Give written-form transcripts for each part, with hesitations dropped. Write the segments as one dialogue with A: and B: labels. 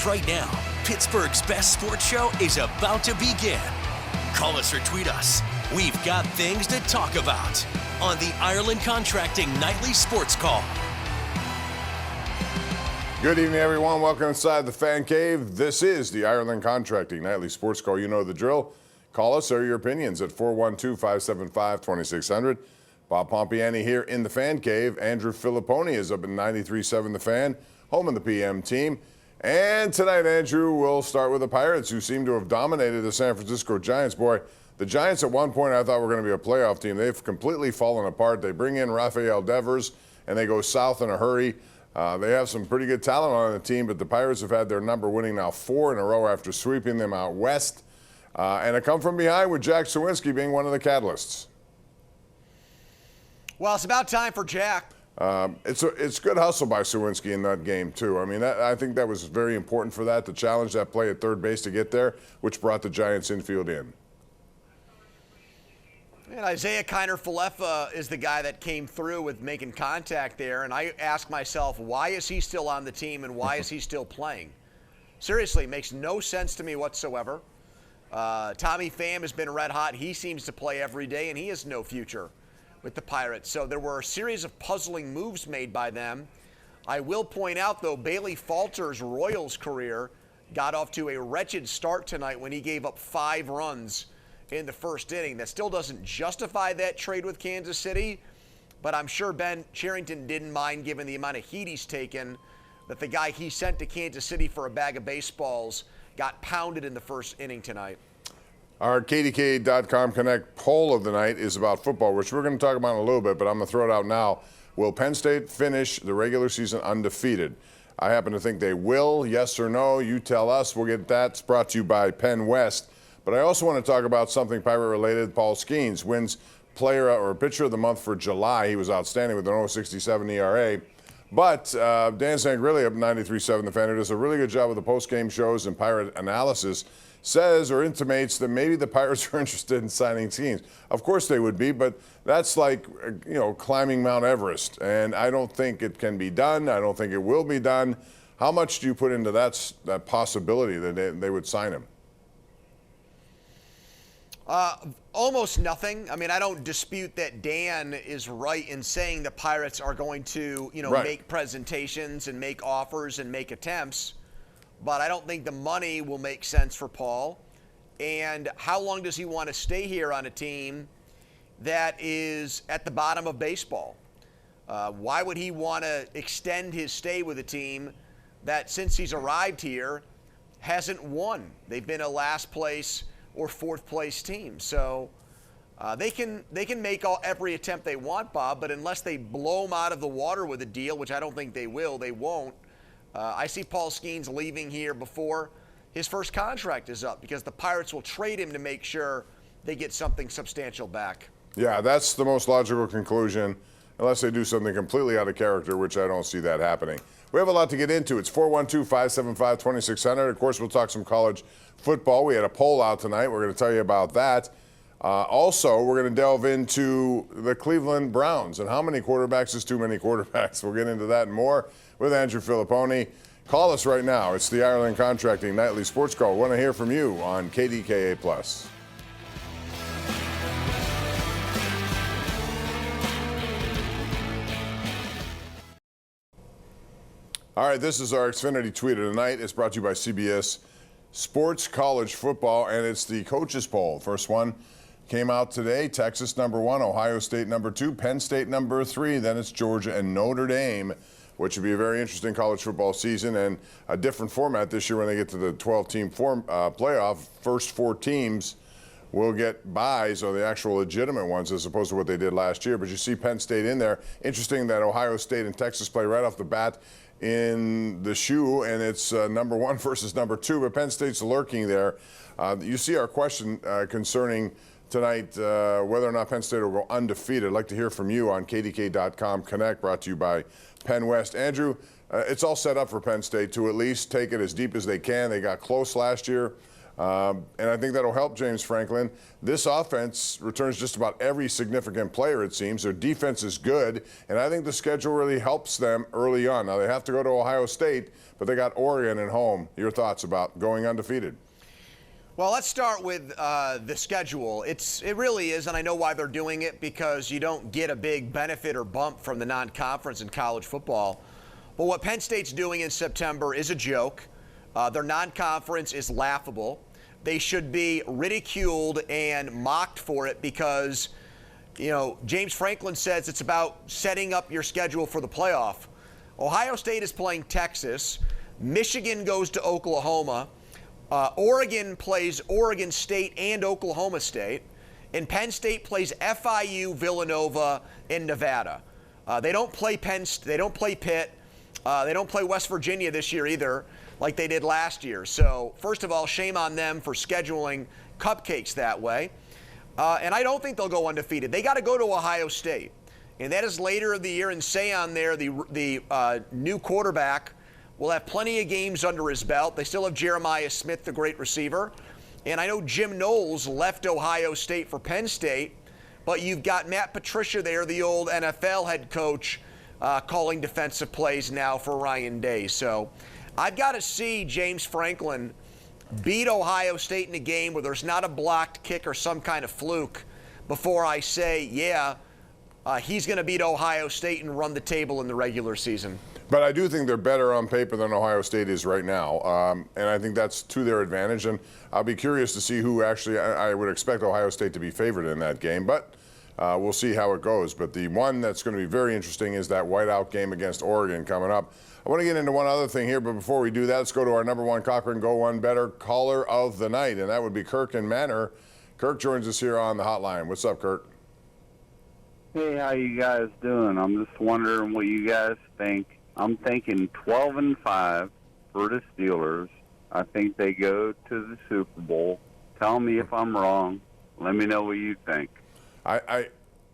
A: right now. Pittsburgh's best sports show is about to begin. Call us or tweet us. We've got things to talk about on the Ireland Contracting Nightly Sports Call.
B: Good evening, everyone. Welcome inside the Fan Cave. This is the Ireland Contracting Nightly Sports Call. You know the drill. Call us or your opinions at 412-575-2600. Bob Pompeani here in the Fan Cave. Andrew Fillipponi is up in 93.7 The Fan, home of the PM team. And tonight, Andrew, we'll start with the Pirates, who seem to have dominated the San Francisco Giants. Boy, the Giants at one point I thought were going to be a playoff team. They've completely fallen apart. They bring in Rafael Devers, and they go south in a hurry. They have some pretty good talent on the team, but the Pirates have had their number, winning now 4 in a row after sweeping them out west. And a come from behind with Jack Suwinski being one of the catalysts.
C: Well, it's about time for Jack.
B: It's good hustle by Suwinski in that game, too. I mean, I think that was very important for that, to challenge that play at third base to get there, which brought the Giants infield in.
C: And Isaiah Kiner-Falefa is the guy that came through with making contact there, and I ask myself, why is he still on the team and why is he still playing? Seriously, it makes no sense to me whatsoever. Tommy Pham has been red hot. He seems to play every day, and he has no future with the Pirates. So there were a series of puzzling moves made by them. I will point out, though, Bailey Falter's Royals career got off to a wretched start tonight when he gave up 5 runs in the first inning. That still doesn't justify that trade with Kansas City, but I'm sure Ben Cherington didn't mind, given the amount of heat he's taken, that the guy he sent to Kansas City for a bag of baseballs got pounded in the first inning tonight.
B: Our KDKA.com Connect poll of the night is about football, which we're going to talk about in a little bit, but I'm going to throw it out now. Will Penn State finish the regular season undefeated? I happen to think they will. Yes or no? You tell us. We'll get that. It's brought to you by Penn West. But I also want to talk about something Pirate-related. Paul Skenes wins player or pitcher of the month for July. He was outstanding with an 0.67 ERA. But Dan Sangrilli up 93.7 The Fan, who does a really good job with the post-game shows and Pirate analysis, says or intimates that maybe the Pirates are interested in signing Skenes. Of course they would be, but that's like, climbing Mount Everest. And I don't think it can be done. I don't think it will be done. How much do you put into that possibility that they would sign him?
C: Almost nothing. I mean, I don't dispute that Dan is right in saying the Pirates are going to, make presentations and make offers and make attempts. But I don't think the money will make sense for Paul. And how long does he want to stay here on a team that is at the bottom of baseball? Why would he want to extend his stay with a team that, since he's arrived here, hasn't won? They've been a last place or fourth place team. So they can make every attempt they want, Bob, but unless they blow them out of the water with a deal, which I don't think they will, they won't. I see Paul Skenes leaving here before his first contract is up, because the Pirates will trade him to make sure they get something substantial back. Yeah,
B: that's the most logical conclusion, unless they do something completely out of character, which I don't see that happening. We have a lot to get into. It's 412-575-2600. Of course, we'll talk some college football. We had a poll out tonight. We're going to tell you about that. Also, we're going to delve into the Cleveland Browns and how many quarterbacks is too many quarterbacks. We'll get into that and more with Andrew Fillipponi. Call us right now. It's the Ireland Contracting Nightly Sports Call. We want to hear from you on KDKA+. All right, this is our Xfinity tweet of the night. It's brought to you by CBS Sports College Football, and it's the coaches poll. First one came out today. Texas #1, Ohio State #2, Penn State #3. Then it's Georgia and Notre Dame, which would be a very interesting college football season and a different format this year when they get to the 12-team playoff. First 4 teams will get byes, or the actual legitimate ones, as opposed to what they did last year. But you see Penn State in there. Interesting that Ohio State and Texas play right off the bat in the shoe, and it's #1 versus #2, but Penn State's lurking there. You see our question concerning tonight whether or not Penn State will go undefeated. I'd like to hear from you on KDK.com Connect, brought to you by Penn West. Andrew, it's all set up for Penn State to at least take it as deep as they can. They got close last year. And I think that'll help James Franklin. This offense returns just about every significant player, it seems. Their defense is good, and I think the schedule really helps them early on. Now, they have to go to Ohio State, but they got Oregon at home. Your thoughts about going undefeated?
C: Well, let's start with the schedule. It really is, and I know why they're doing it, because you don't get a big benefit or bump from the non-conference in college football. But what Penn State's doing in September is a joke. Their non-conference is laughable. They should be ridiculed and mocked for it because, James Franklin says it's about setting up your schedule for the playoff. Ohio State is playing Texas. Michigan goes to Oklahoma. Oregon plays Oregon State and Oklahoma State. And Penn State plays FIU, Villanova, and Nevada. They don't play they don't play Pitt. They don't play West Virginia this year either, like they did last year. So, first of all, shame on them for scheduling cupcakes that way. And I don't think they'll go undefeated. They got to go to Ohio State. And that is later in the year. And Sayon there, the new quarterback, will have plenty of games under his belt. They still have Jeremiah Smith, the great receiver. And I know Jim Knowles left Ohio State for Penn State. But you've got Matt Patricia there, the old NFL head coach, calling defensive plays now for Ryan Day. So I've got to see James Franklin beat Ohio State in a game where there's not a blocked kick or some kind of fluke before I say, he's going to beat Ohio State and run the table in the regular season.
B: But I do think they're better on paper than Ohio State is right now. And I think that's to their advantage. And I'll be curious to see who actually, I would expect Ohio State to be favored in that game. But we'll see how it goes. But the one that's going to be very interesting is that whiteout game against Oregon coming up. I want to get into one other thing here, but before we do that, let's go to our number one Cochran Go One Better caller of the night, and that would be Kirk in Manor. Kirk joins us here on the hotline. What's up, Kirk?
D: Hey, how you guys doing? I'm just wondering what you guys think. I'm thinking 12-5 for the Steelers. I think they go to the Super Bowl. Tell me if I'm wrong. Let me know what you think.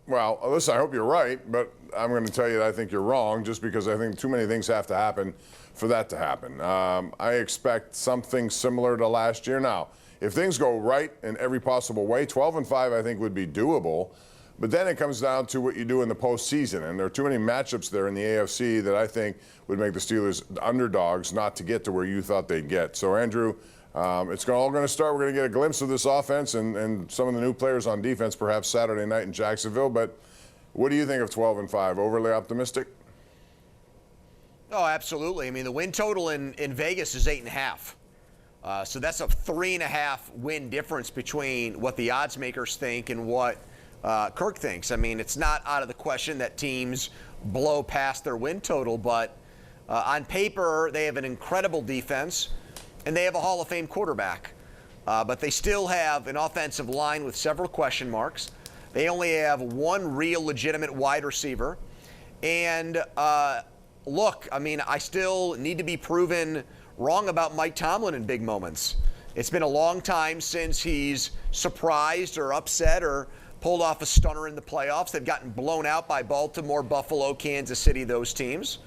B: Well, listen, I hope you're right, but I'm going to tell you that I think you're wrong just because I think too many things have to happen for that to happen. I expect something similar to last year. Now, if things go right in every possible way, 12-5 I think would be doable. But then it comes down to what you do in the postseason, and there are too many matchups there in the AFC that I think would make the Steelers underdogs not to get to where you thought they'd get. So, Andrew, it's all going to start. We're going to get a glimpse of this offense and some of the new players on defense perhaps Saturday night in Jacksonville. But what do you think of 12-5? Overly optimistic?
C: Oh, absolutely. I mean, the win total in Vegas is 8.5. So that's a 3.5 win difference between what the odds makers think and what Kirk thinks. I mean, it's not out of the question that teams blow past their win total, but on paper, they have an incredible defense, and they have a Hall of Fame quarterback. But they still have an offensive line with several question marks. They only have one real legitimate wide receiver. And look, I mean, I still need to be proven wrong about Mike Tomlin in big moments. It's been a long time since he's surprised or upset or pulled off a stunner in the playoffs. They've gotten blown out by Baltimore, Buffalo, Kansas City, those teams.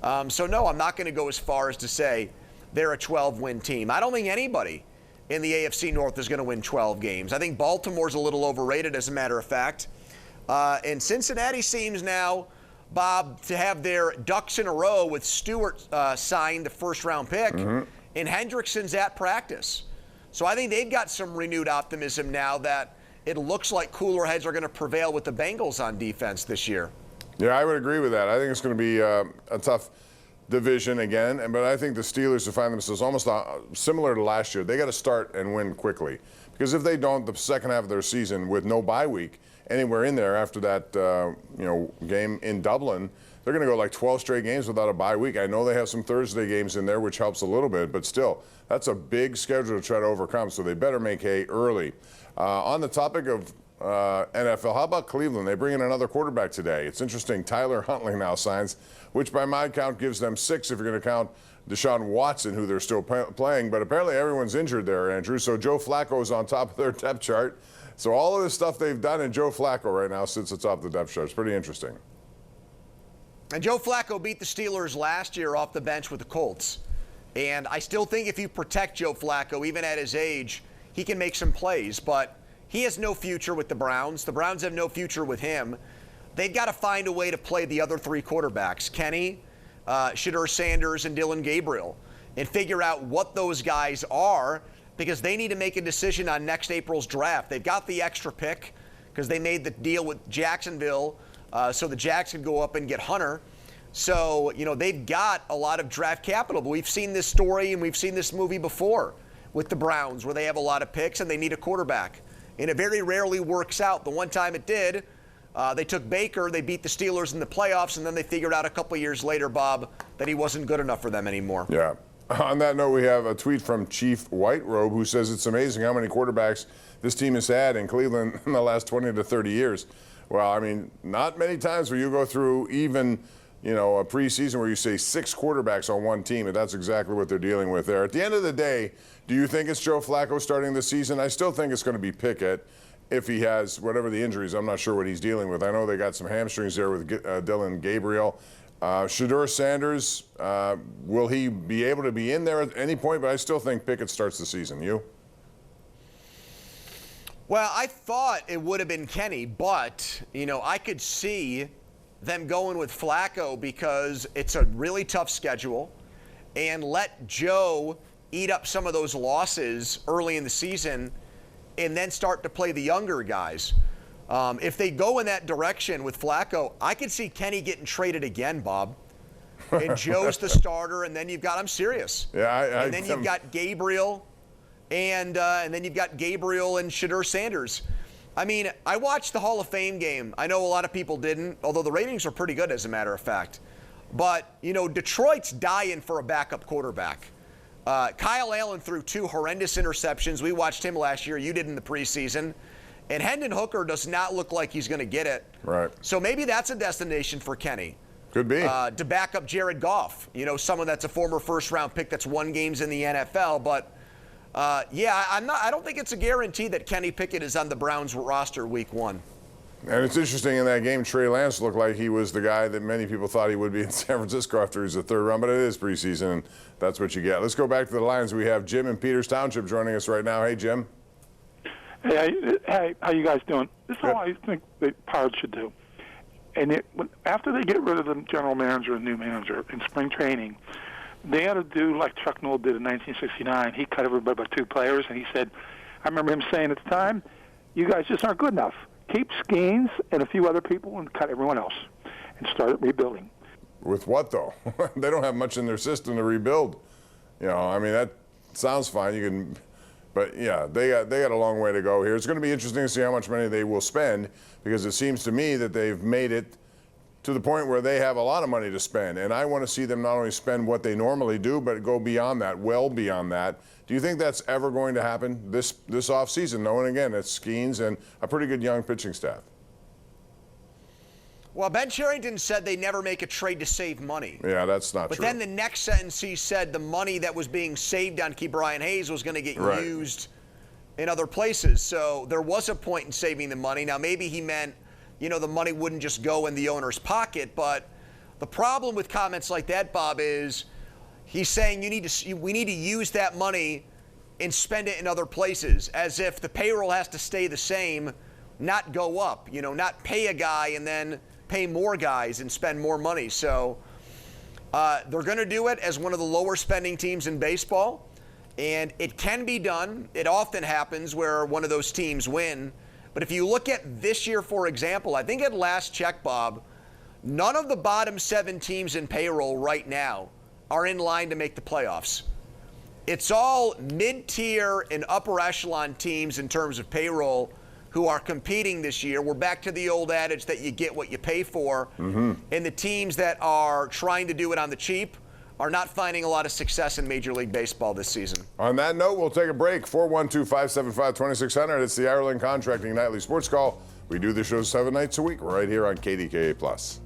C: So, no, I'm not going to go as far as to say they're a 12-win team. I don't think anybody in the AFC North is going to win 12 games. I think Baltimore's a little overrated, as a matter of fact. And Cincinnati seems now, Bob, to have their ducks in a row with Stewart signed the first-round pick, and Hendrickson's at practice. So I think they've got some renewed optimism now that it looks like cooler heads are going to prevail with the Bengals on defense this year.
B: Yeah, I would agree with that. I think it's going to be a tough division again, but I think the Steelers will find themselves almost similar to last year. They got to start and win quickly, because if they don't, the second half of their season with no bye week anywhere in there after that game in Dublin, they're going to go like 12 straight games without a bye week. I know they have some Thursday games in there, which helps a little bit, but still, that's a big schedule to try to overcome, so they better make hay early. On the topic of NFL, how about Cleveland? They bring in another quarterback today. It's interesting. Tyler Huntley now signs, which by my count gives them 6 if you're going to count Deshaun Watson, who they're still playing. But apparently everyone's injured there, Andrew. So Joe Flacco's on top of their depth chart. So all of this stuff they've done, and Joe Flacco right now sits atop the depth chart. It's pretty interesting.
C: And Joe Flacco beat the Steelers last year off the bench with the Colts. And I still think if you protect Joe Flacco, even at his age, he can make some plays. But he has no future with the Browns. The Browns have no future with him. They've got to find a way to play the other three quarterbacks, Kenny, Shedeur Sanders, and Dylan Gabriel, and figure out what those guys are, because they need to make a decision on next April's draft. They've got the extra pick because they made the deal with Jacksonville so the Jags could go up and get Hunter. So, they've got a lot of draft capital. But we've seen this story and we've seen this movie before with the Browns, where they have a lot of picks and they need a quarterback. And it very rarely works out. The one time it did, they took Baker, they beat the Steelers in the playoffs, and then they figured out a couple years later, Bob, that he wasn't good enough for them anymore.
B: Yeah. On that note, we have a tweet from Chief White Robe, who says it's amazing how many quarterbacks this team has had in Cleveland in the last 20 to 30 years. Well, I mean, not many times where you go through even, a preseason where you say 6 quarterbacks on one team, and that's exactly what they're dealing with there. At the end of the day, do you think it's Joe Flacco starting the season? I still think it's going to be Pickett if he has whatever the injuries. I'm not sure what he's dealing with. I know they got some hamstrings there with Dylan Gabriel. Shedeur Sanders, will he be able to be in there at any point? But I still think Pickett starts the season. You?
C: Well, I thought it would have been Kenny, but, I could see them going with Flacco because it's a really tough schedule, and let Joe eat up some of those losses early in the season and then start to play the younger guys. If they go in that direction with Flacco, I could see Kenny getting traded again, Bob. And Joe's the starter, and then you've got, I'm serious.
B: Yeah,
C: and then you've got Gabriel, and then you've got Gabriel and Shedeur Sanders. I mean, I watched the Hall of Fame game. I know a lot of people didn't, although the ratings are pretty good, as a matter of fact. But, Detroit's dying for a backup quarterback. Kyle Allen threw 2 horrendous interceptions. We watched him last year. You did in the preseason. And Hendon Hooker does not look like he's going to get it.
B: Right.
C: So maybe that's a destination for Kenny.
B: Could be.
C: To back up Jared Goff, someone that's a former first-round pick that's won games in the NFL. But, I don't think it's a guarantee that Kenny Pickett is on the Browns roster week 1.
B: And it's interesting, in that game, Trey Lance looked like he was the guy that many people thought he would be in San Francisco after he was the 3rd round, but it is preseason, and that's what you get. Let's go back to the Lions. We have Jim in Peters Township joining us right now. Hey, Jim.
E: Hey, how you guys doing? This is how I think the Pirates should do. And after they get rid of the general manager and new manager in spring training, they ought to do like Chuck Noll did in 1969. He cut everybody but 2 players, and he said, I remember him saying at the time, you guys just aren't good enough. Keep Skenes and a few other people and cut everyone else and start rebuilding.
B: With what, though? They don't have much in their system to rebuild. That sounds fine. But yeah, they got a long way to go here. It's going to be interesting to see how much money they will spend, because it seems to me that they've made it to the point where they have a lot of money to spend. And I want to see them not only spend what they normally do, but go beyond that, well beyond that. Do you think that's ever going to happen this offseason, knowing, again, it's Skenes and a pretty good young pitching staff?
C: Well, Ben Cherington said they never make a trade to save money.
B: Yeah, that's not true.
C: But then the next sentence he said the money that was being saved on Brian Hayes was going to get used in other places. So there was a point in saving the money. Now, maybe he meant, the money wouldn't just go in the owner's pocket. But the problem with comments like that, Bob, is he's saying we need to use that money and spend it in other places, as if the payroll has to stay the same, not go up, not pay a guy and then pay more guys and spend more money. So they're going to do it as one of the lower spending teams in baseball, and it can be done. It often happens where one of those teams win. But if you look at this year, for example, I think at last check, Bob, none of the bottom 7 teams in payroll right now are in line to make the playoffs. It's all mid-tier and upper echelon teams in terms of payroll who are competing this year. We're back to the old adage that you get what you pay for. And the teams that are trying to do it on the cheap are not finding a lot of success in Major League Baseball this season.
B: On that note, we'll take a break. 412-575-2600. It's the Ireland Contracting Nightly Sports Call. We do the show 7 nights a week right here on KDKA+.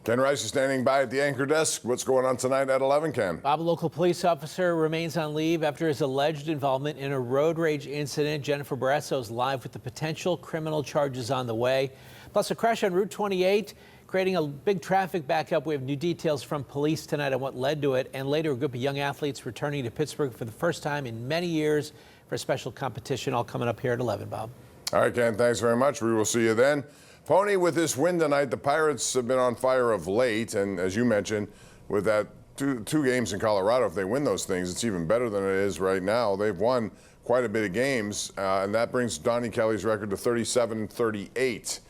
B: Ken Rice is standing by at the anchor desk. What's going on tonight at 11, Ken?
F: Bob, a local police officer remains on leave after his alleged involvement in a road rage incident. Jennifer Barrasso is live with the potential criminal charges on the way. Plus, a crash on Route 28 creating a big traffic backup. We have new details from police tonight on what led to it. And later, a group of young athletes returning to Pittsburgh for the first time in many years for a special competition, all coming up here at 11, Bob.
B: All right, Ken, thanks very much. We will see you then. Pony, with this win tonight, the Pirates have been on fire of late. And as you mentioned, with that two games in Colorado, if they win those things, it's even better than it is right now. They've won quite a bit of games, and that brings Donnie Kelly's record to 37-38.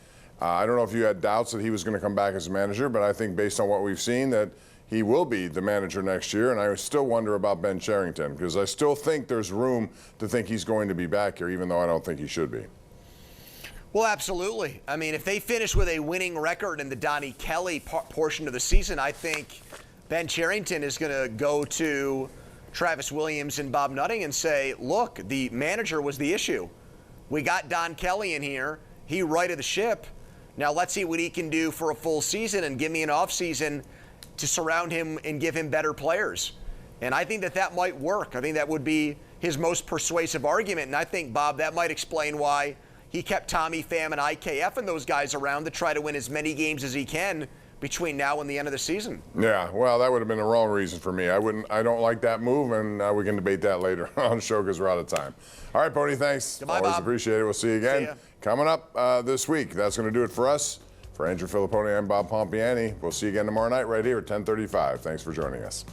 B: I don't know if you had doubts that he was going to come back as a manager, but I think based on what we've seen that he will be the manager next year. And I still wonder about Ben Cherington, because I still think there's room to think he's going to be back here, even though I don't think he should be.
C: Well, absolutely. I mean, if they finish with a winning record in the Donnie Kelly portion of the season, I think Ben Cherington is going to go to Travis Williams and Bob Nutting and say, look, the manager was the issue. We got Don Kelly in here. He righted the ship. Now let's see what he can do for a full season and give me an off season to surround him and give him better players. And I think that might work. I think that would be his most persuasive argument. And I think, Bob, that might explain why he kept Tommy Pham and IKF and those guys around to try to win as many games as he can between now and the end of the season.
B: Yeah, well, that would have been the wrong reason for me. I don't like that move, and we can debate that later on the show because we're out of time. All right, Pony, thanks.
C: Goodbye,
B: Always
C: Bob.
B: appreciate it. We'll see you again.
C: See ya.
B: Coming up this week. That's going to do it for us. For Andrew Fillipponi and Bob Pompeani, we'll see you again tomorrow night right here at 10:35. Thanks for joining us.